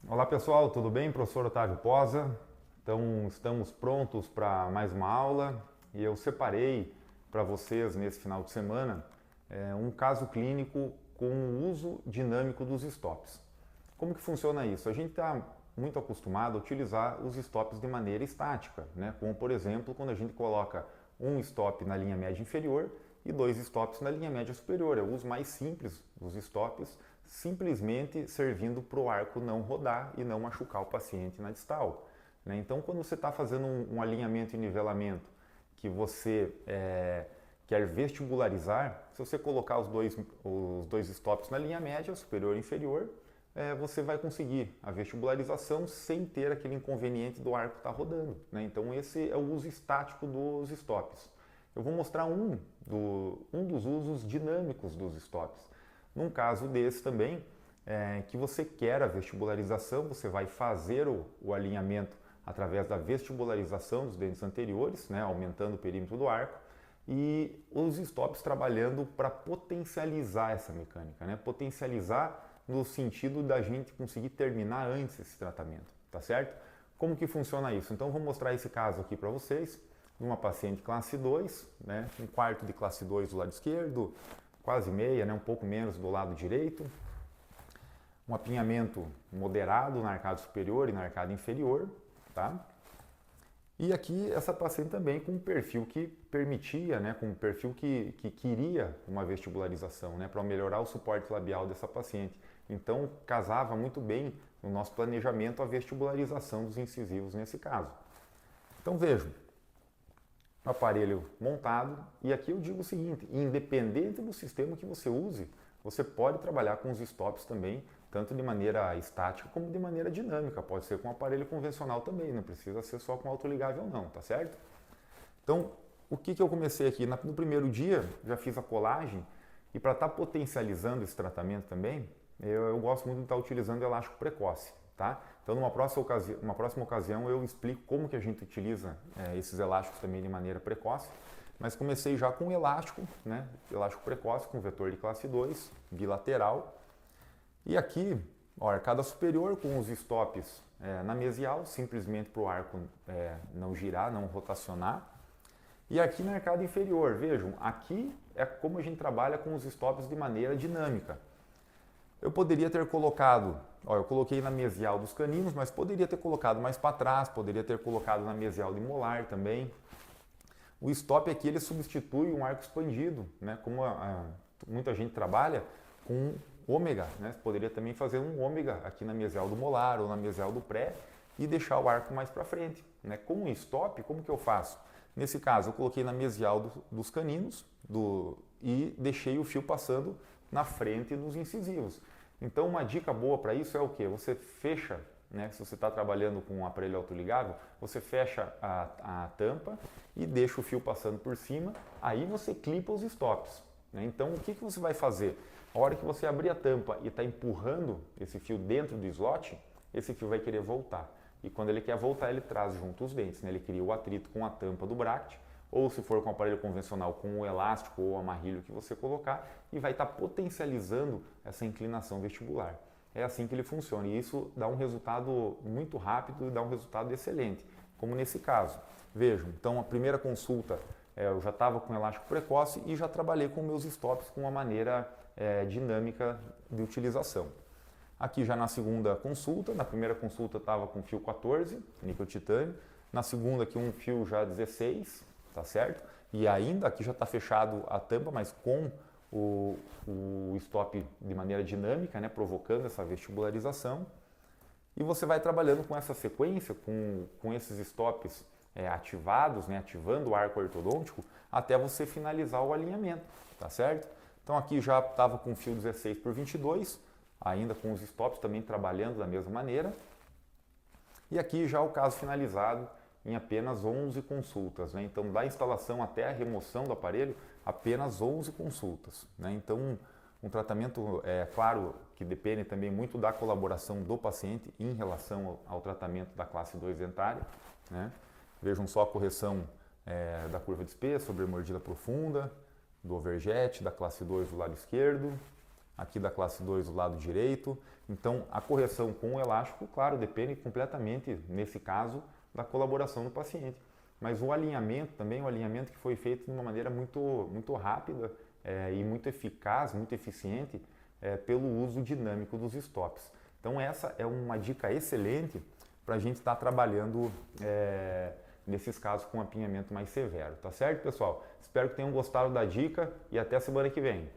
Olá pessoal, tudo bem? Professor Otávio Poza. Então estamos prontos para mais uma aula e eu separei para vocês nesse final de semana um caso clínico com o uso dinâmico dos stops. Como que funciona isso? A gente está muito acostumado a utilizar os stops de maneira estática, né? Como por exemplo quando a gente coloca um stop na linha média inferior e dois stops na linha média superior. É o uso mais simples dos stops, simplesmente servindo para o arco não rodar e não machucar o paciente na distal. Né? Então, quando você está fazendo um alinhamento e nivelamento que você quer vestibularizar, se você colocar os dois stops na linha média, superior e inferior, você vai conseguir a vestibularização sem ter aquele inconveniente do arco estar rodando. Né? Então, esse é o uso estático dos stops. Eu vou mostrar um dos usos dinâmicos dos stops. Num caso desse também, que você quer a vestibularização, você vai fazer o alinhamento através da vestibularização dos dentes anteriores, né, aumentando o perímetro do arco, e os stops trabalhando para potencializar essa mecânica, né, potencializar no sentido da gente conseguir terminar antes esse tratamento, tá certo? Como que funciona isso? Então vou mostrar esse caso aqui para vocês, uma paciente classe 2, né, um quarto de classe 2 do lado esquerdo, quase meia, né, um pouco menos do lado direito, um apinhamento moderado na arcada superior e na arcada inferior, tá? E aqui essa paciente também com um perfil que permitia, né, com um perfil que queria uma vestibularização, né, para melhorar o suporte labial dessa paciente. Então casava muito bem no nosso planejamento a vestibularização dos incisivos nesse caso. Então vejam, o aparelho montado, e aqui eu digo o seguinte, independente do sistema que você use, você pode trabalhar com os stops também, tanto de maneira estática como de maneira dinâmica, pode ser com um aparelho convencional também, não precisa ser só com autoligável não, tá certo? Então, o que eu comecei aqui? No primeiro dia, já fiz a colagem, e para estar potencializando esse tratamento também, eu gosto muito de estar utilizando elástico precoce. Tá? Então, numa próxima ocasião, eu explico como que a gente utiliza esses elásticos também de maneira precoce. Mas comecei já com elástico, né? Elástico precoce com vetor de classe 2, bilateral. E aqui, ó, arcada superior com os stops na mesial, simplesmente para o arco não girar, não rotacionar. E aqui na arcada inferior, vejam, aqui é como a gente trabalha com os stops de maneira dinâmica. Eu poderia ter colocado, ó, eu coloquei na mesial dos caninos, mas poderia ter colocado mais para trás, poderia ter colocado na mesial de molar também. O stop aqui ele substitui um arco expandido, né? Como muita gente trabalha com ômega, né? Você poderia também fazer um ômega aqui na mesial do molar ou na mesial do pré e deixar o arco mais para frente. Né? Com o stop, como que eu faço? Nesse caso, eu coloquei na mesial dos caninos e deixei o fio passando na frente dos incisivos. Então, uma dica boa para isso é o que? Você fecha, né? Se você está trabalhando com um aparelho autoligável, você fecha a tampa e deixa o fio passando por cima, aí você clipa os stops. Né? Então, o que você vai fazer? A hora que você abrir a tampa e está empurrando esse fio dentro do slot, esse fio vai querer voltar. E quando ele quer voltar, ele traz junto os dentes. Né? Ele cria o atrito com a tampa do bracket, ou se for com o aparelho convencional, com o elástico ou o amarrilho que você colocar, e vai estar potencializando essa inclinação vestibular. É assim que ele funciona, e isso dá um resultado muito rápido e dá um resultado excelente, como nesse caso. Vejam, então a primeira consulta eu já estava com elástico precoce e já trabalhei com meus stops com uma maneira dinâmica de utilização. Aqui já na segunda consulta, na primeira consulta estava com fio 14, níquel titânio, na segunda aqui um fio já 16, tá certo? E ainda aqui já está fechado a tampa, mas com o stop de maneira dinâmica, né, provocando essa vestibularização. E você vai trabalhando com essa sequência, com esses stops ativados, né, ativando o arco ortodôntico, até você finalizar o alinhamento, tá certo? Então aqui já estava com fio 16 por 22, ainda com os stops também trabalhando da mesma maneira. E aqui já o caso finalizado em apenas 11 consultas. Né? Então, da instalação até a remoção do aparelho, apenas 11 consultas. Né? Então, um tratamento, claro, que depende também muito da colaboração do paciente em relação ao tratamento da classe 2 dentária. Né? Vejam só a correção da curva de espesso, sobre mordida profunda, do overjet, da classe 2 do lado esquerdo. aqui da classe 2 do lado direito. Então, a correção com o elástico, claro, depende completamente, nesse caso, da colaboração do paciente. Mas o alinhamento também, o alinhamento que foi feito de uma maneira muito rápida e muito eficaz, muito eficiente, pelo uso dinâmico dos stops. Então, essa é uma dica excelente para a gente estar trabalhando nesses casos com apinhamento mais severo. Tá certo, pessoal? Espero que tenham gostado da dica e até a semana que vem.